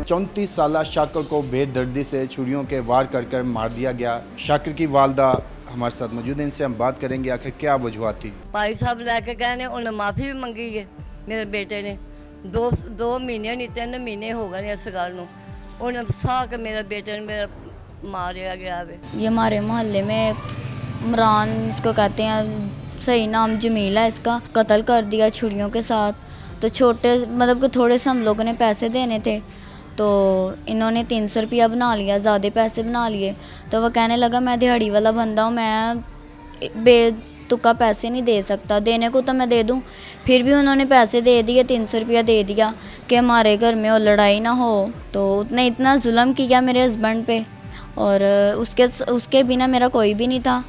34 साल शाकिर को बेदर्दी से छुरियों के वार कर मार दिया गया। शाकिर की वालदा हमारे साथ मौजूद है, इनसे हम बात करेंगे आखिर क्या वजूहत थी। भाई साहब लैके गए ने, उन्हें माफ़ी भी मंगी है मेरे बेटे ने। दो महीने नहीं 3 महीने हो गए इस गल नूं। उन्हें सा के मेरे बेटे ने मेरा मारिया गया वे। ये हमारे मोहल्ले में इमरान इसको कहते हैं, सही नाम जमील है इसका, कत्ल कर दिया छुरियों के साथ। तो छोटे मतलब कि थोड़े से हम लोगों ने पैसे देने थे, तो इन्होंने 300 रुपया बना लिया, ज़्यादा पैसे बना लिए। तो वह कहने लगा मैं दिहाड़ी वाला बंदा हूँ, मैं बेतुका पैसे नहीं दे सकता, देने को तो मैं दे दूँ। फिर भी उन्होंने पैसे दे दिए, 300 रुपया दे दिया कि हमारे घर में वो लड़ाई ना हो। तो उसने इतना जुल्म किया मेरे हस्बैंड पे, और उसके बिना मेरा कोई भी नहीं था।